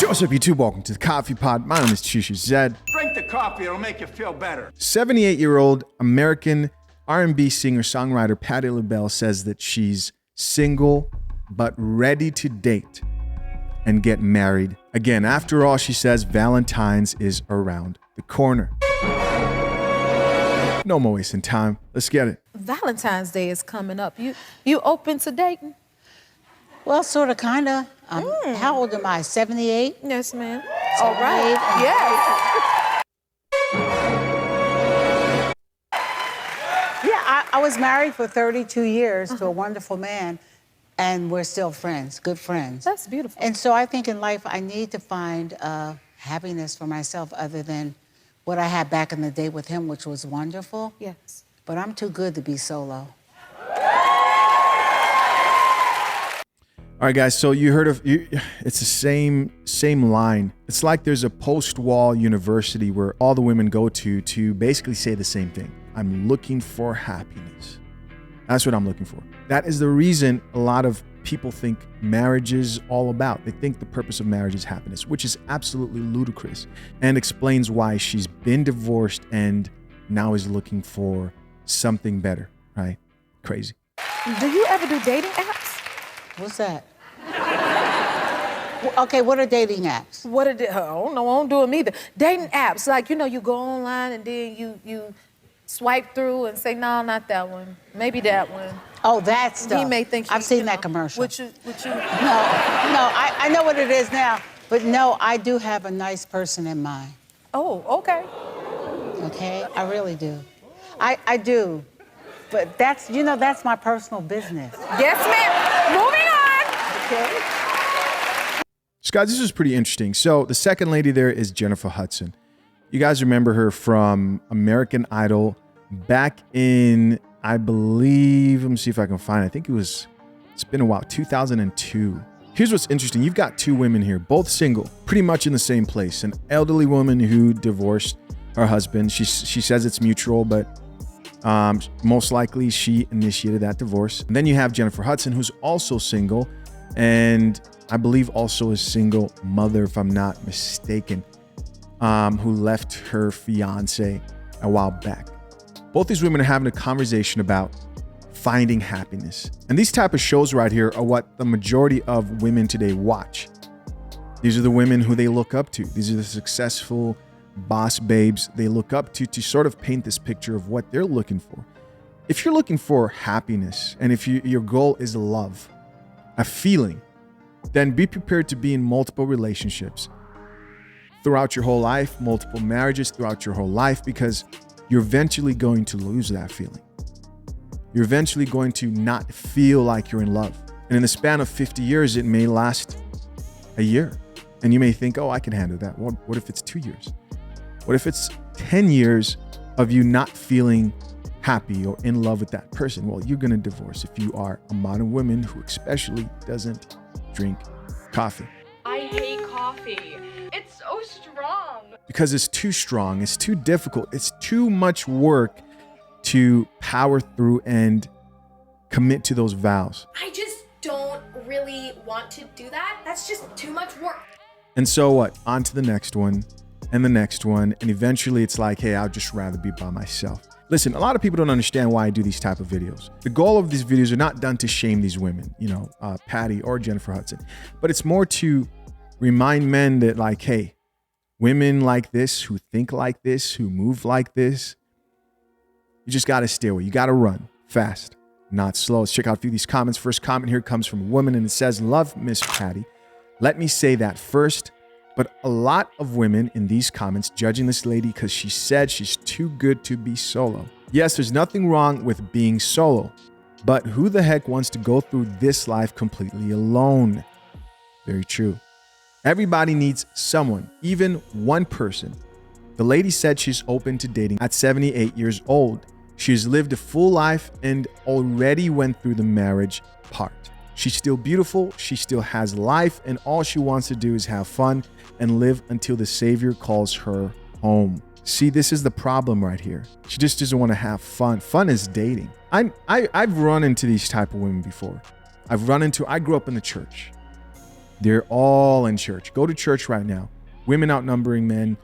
What's up, YouTube? Welcome to the Coffee Pod. My name is Chushu Zed. Drink the coffee, it'll make you feel better. 78-year-old American R&B singer-songwriter Patti LaBelle says that she's single but ready to date and get married again. After all, she says Valentine's is around the corner. No more wasting time. Let's get it. Valentine's Day is coming up. You open to dating? Well, sort of, kind of. How old am I? 78? Yes, ma'am. All right. Yes. Yeah, I was married for 32 years to a wonderful man, and we're still friends, good friends. That's beautiful. And so I think in life I need to find happiness for myself other than what I had back in the day with him, which was wonderful. Yes. But I'm too good to be solo. All right, guys, so you heard of, it's the same line. It's like there's a post-wall university where all the women go to basically say the same thing. I'm looking for happiness. That's what I'm looking for. That is the reason a lot of people think marriage is all about. They think the purpose of marriage is happiness, which is absolutely ludicrous and explains why she's been divorced and now is looking for something better, right? Crazy. Do you ever do dating apps? What's that? Okay, what are dating apps? I don't know, I don't do them either. Dating apps, like, you go online and then you swipe through and say, no, not that one. Maybe that one. Oh, that stuff. He may think I've seen that commercial. Would you? No, I know what it is now. But no, I do have a nice person in mind. Oh, okay. Okay, I really do. I do. But that's my personal business. Yes, ma'am. Moving on. Okay. So guys, this is pretty interesting. So the second lady there is Jennifer Hudson. You guys remember her from American Idol back in, I believe, let me see if I can find it. I think it's been a while, 2002. Here's what's interesting. You've got two women here, both single, pretty much in the same place. An elderly woman who divorced her husband. She says it's mutual, but most likely she initiated that divorce. And then you have Jennifer Hudson, who's also single, and I believe also a single mother, if I'm not mistaken, who left her fiance a while back. Both these women are having a conversation about finding happiness. And these type of shows right here are what the majority of women today watch. These are the women who they look up to. These are the successful boss babes they look up to sort of paint this picture of what they're looking for. If you're looking for happiness and if your goal is love, a feeling, then be prepared to be in multiple relationships throughout your whole life, multiple marriages throughout your whole life, because you're eventually going to lose that feeling. You're eventually going to not feel like you're in love. And in the span of 50 years, it may last a year. And you may think, oh, I can handle that. What if it's 2 years? What if it's 10 years of you not feeling happy or in love with that person? Well, you're going to divorce if you are a modern woman who especially doesn't drink coffee. I hate coffee. It's so strong. Because it's too strong, it's too difficult, it's too much work to power through and commit to those vows. I just don't really want to do that. That's just too much work. And so what? On to the next one and the next one. And eventually it's like, hey, I'd just rather be by myself. Listen, a lot of people don't understand why I do these type of videos. The goal of these videos are not done to shame these women, Patti or Jennifer Hudson, but it's more to remind men that like, hey, women like this, who think like this, who move like this, you just got to stay away. You got to run fast, not slow. Let's check out a few of these comments. First comment here comes from a woman and it says, love Miss Patti. Let me say that first. But a lot of women in these comments judging this lady because she said she's too good to be solo. Yes, there's nothing wrong with being solo, but who the heck wants to go through this life completely alone? Very true. Everybody needs someone, even one person. The lady said she's open to dating at 78 years old. She's lived a full life and already went through the marriage part. She's still beautiful, she still has life, and all she wants to do is have fun and live until the Savior calls her home. See, this is the problem right here. She just doesn't want to have fun. Fun is dating. I've run into these type of women before. I grew up in the church. They're all in church. Go to church right now. Women outnumbering men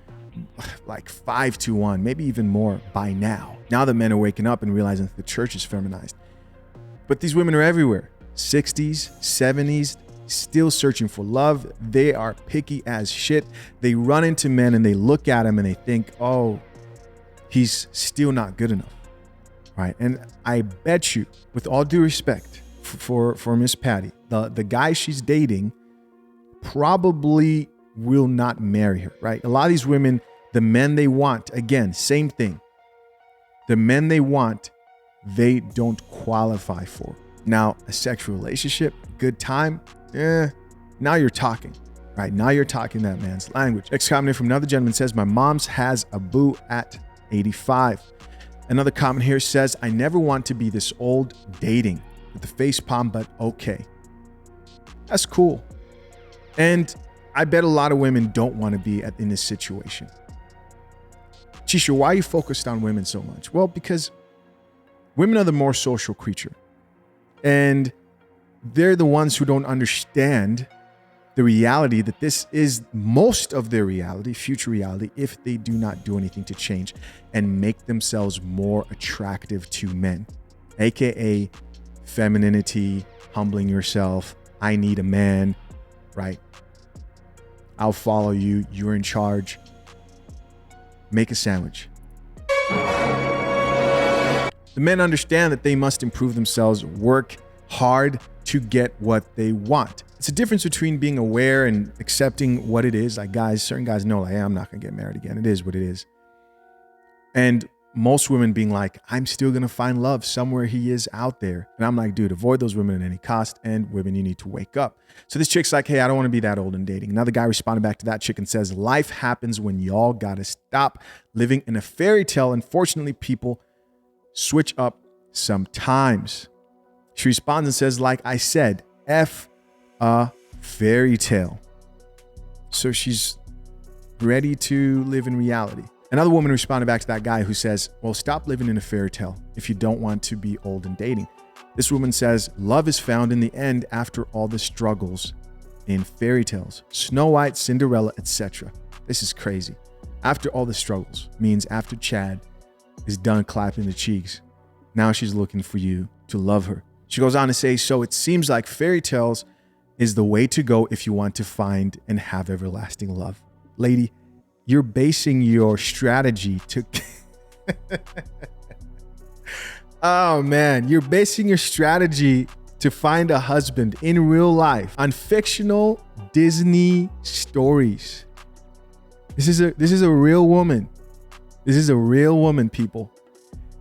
like 5-1, maybe even more by now. Now the men are waking up and realizing that the church is feminized. But these women are everywhere. 60s, 70s, still searching for love. They are picky as shit. They run into men and they look at him and they think, oh, he's still not good enough. Right? And I bet you, with all due respect for Miss Patty, the guy she's dating probably will not marry her, right? A lot of these women, the men they want, again, same thing. The men they want, they don't qualify for. Now, a sexual relationship, good time, now you're talking, right? Now you're talking that man's language. Next comment from another gentleman says, my mom's has a boo at 85. Another comment here says, I never want to be this old dating with the face palm, but okay. That's cool. And I bet a lot of women don't want to be in this situation. Chisha, why are you focused on women so much? Well, because women are the more social creature. And they're the ones who don't understand the reality that this is most of their reality, future reality, if they do not do anything to change and make themselves more attractive to men, AKA femininity, humbling yourself. I need a man, right? I'll follow you. You're in charge. Make a sandwich. The men understand that they must improve themselves, work hard to get what they want. It's a difference between being aware and accepting what it is. Like guys, certain guys know, like, hey, I'm not going to get married again. It is what it is. And most women being like, I'm still going to find love somewhere he is out there. And I'm like, dude, avoid those women at any cost. And women, you need to wake up. So this chick's like, hey, I don't want to be that old and dating. Another guy responded back to that chick and says, life happens when y'all got to stop living in a fairy tale. Unfortunately, people switch up sometimes. She responds and says, like I said, F a fairy tale. So she's ready to live in reality. Another woman responded back to that guy who says, well, stop living in a fairy tale if you don't want to be old and dating. This woman says, love is found in the end after all the struggles in fairy tales. Snow White, Cinderella, etc. This is crazy. After all the struggles means after Chad is done clapping the cheeks, now she's looking for you to love her. She goes on to say, so it seems like fairy tales is the way to go if you want to find and have everlasting love. Lady, you're basing your strategy to... Oh man, you're basing your strategy to find a husband in real life on fictional Disney stories. This is a real woman. This is a real woman, people.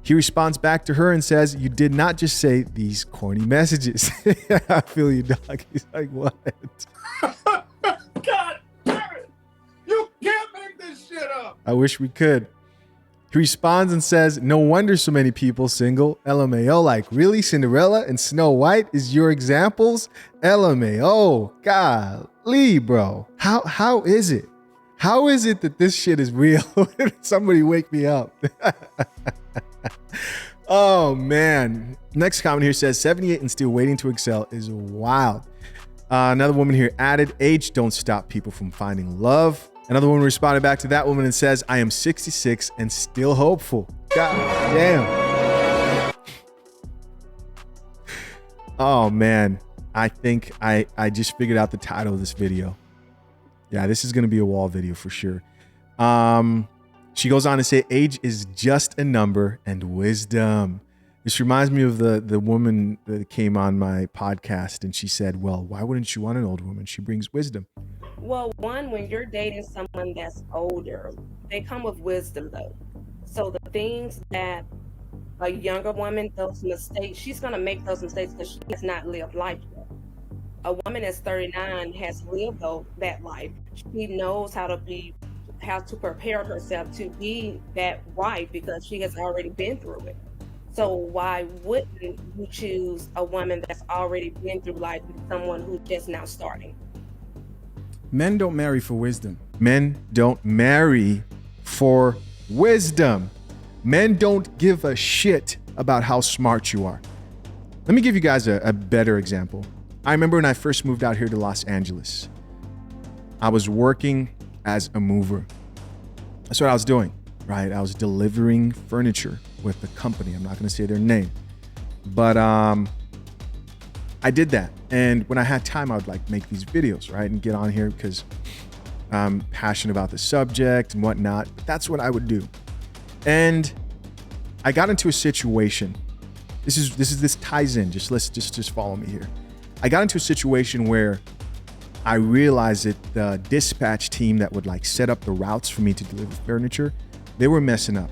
He responds back to her and says, you did not just say these corny messages. I feel you, dog. He's like, what? God damn it! You can't make this shit up! I wish we could. He responds and says, no wonder so many people single. LMAO, like, really? Cinderella and Snow White is your examples? LMAO, golly, bro. How is it? How is it that this shit is real? Somebody wake me up. Oh, man. Next comment here says, 78 and still waiting to excel is wild. Another woman here added, age don't stop people from finding love. Another woman responded back to that woman and says, I am 66 and still hopeful. God damn. Oh, man. I think I just figured out the title of this video. Yeah, this is going to be a wall video for sure. She goes on to say, age is just a number and wisdom. This reminds me of the woman that came on my podcast and she said, well, why wouldn't you want an old woman? She brings wisdom. Well, one, when you're dating someone that's older, they come with wisdom though. So the things that a younger woman, those mistakes, she's going to make those mistakes because she has not lived life yet. A woman that's 39 has lived that life. She knows how to prepare herself to be that wife because she has already been through it. So why wouldn't you choose a woman that's already been through life and someone who's just now starting? Men don't marry for wisdom. Men don't marry for wisdom. Men don't give a shit about how smart you are. Let me give you guys a better example. I remember when I first moved out here to Los Angeles, I was working as a mover. That's what I was doing, right? I was delivering furniture with the company. I'm not going to say their name, but I did that. And when I had time, I would like make these videos, right? And get on here because I'm passionate about the subject and whatnot. But that's what I would do. And I got into a situation. This ties in. Just follow me here. I got into a situation where I realized that the dispatch team that would like set up the routes for me to deliver furniture, they were messing up,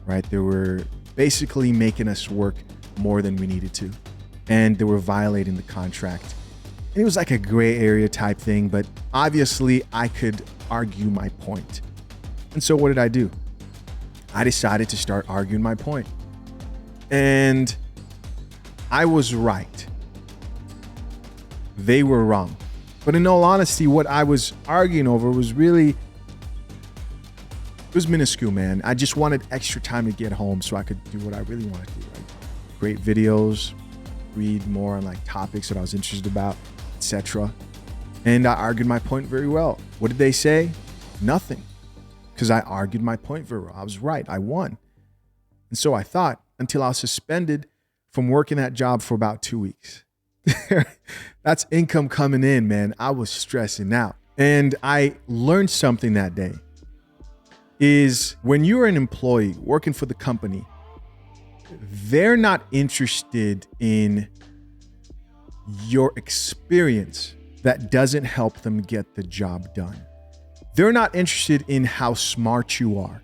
right? They were basically making us work more than we needed to. And they were violating the contract. And it was like a gray area type thing, but obviously I could argue my point. And so what did I do? I decided to start arguing my point. And I was right. They were wrong. But in all honesty, what I was arguing over was really, it was minuscule, man. I just wanted extra time to get home so I could do what I really wanted to do, right? Great videos, read more on like topics that I was interested about, etc. And I argued my point very well. What did they say? Nothing. Because I argued my point very well. I was right. I won. And so I thought, until I was suspended from working that job for about 2 weeks. That's income coming in, man. I was stressing out. And I learned something that day is when you're an employee working for the company, they're not interested in your experience that doesn't help them get the job done. They're not interested in how smart you are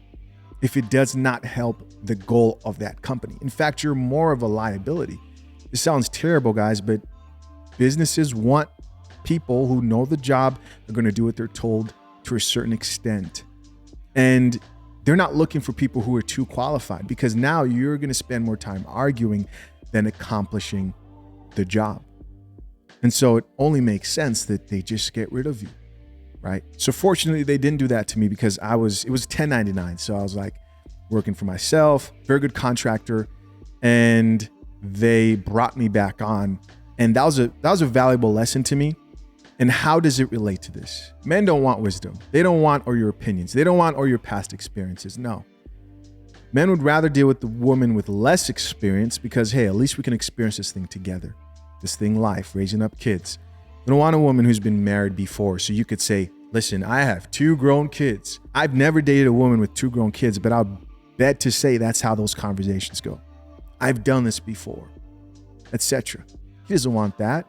if it does not help the goal of that company. In fact, you're more of a liability. This sounds terrible, guys, but businesses want people who know the job, are going to do what they're told to a certain extent. And they're not looking for people who are too qualified, because now you're going to spend more time arguing than accomplishing the job. And so it only makes sense that they just get rid of you, right? So fortunately, they didn't do that to me because it was 1099. So I was like working for myself, very good contractor, and they brought me back on. And that was a valuable lesson to me. And how does it relate to this? Men don't want wisdom. They don't want all your opinions. They don't want all your past experiences. No. Men would rather deal with the woman with less experience because, hey, at least we can experience this thing together. This thing, life, raising up kids. They don't want a woman who's been married before. So you could say, listen, I have 2 grown kids. I've never dated a woman with 2 grown kids, but I'll bet to say that's how those conversations go. I've done this before, etc. He doesn't want that.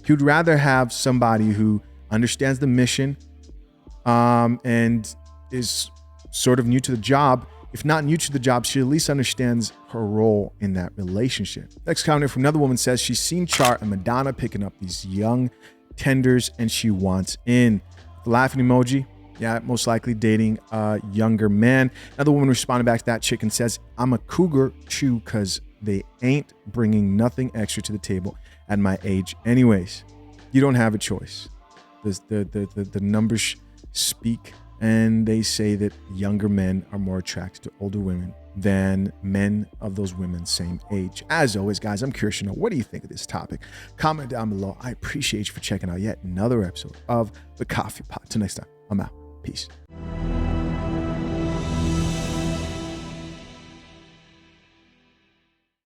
He would rather have somebody who understands the mission and is sort of new to the job. If not new to the job, she at least understands her role in that relationship. Next comment from another woman says she's seen Char and Madonna picking up these young tenders and she wants in. The laughing emoji. Yeah, most likely dating a younger man. Another woman responded back to that chick and says, I'm a cougar too because they ain't bringing nothing extra to the table at my age anyways. You don't have a choice. The numbers speak, and they say that younger men are more attracted to older women than men of those women's same age. As always, guys, I'm curious to know, what do you think of this topic? Comment down below. I appreciate you for checking out yet another episode of The Coffee Pot. Till next time, I'm out. Peace.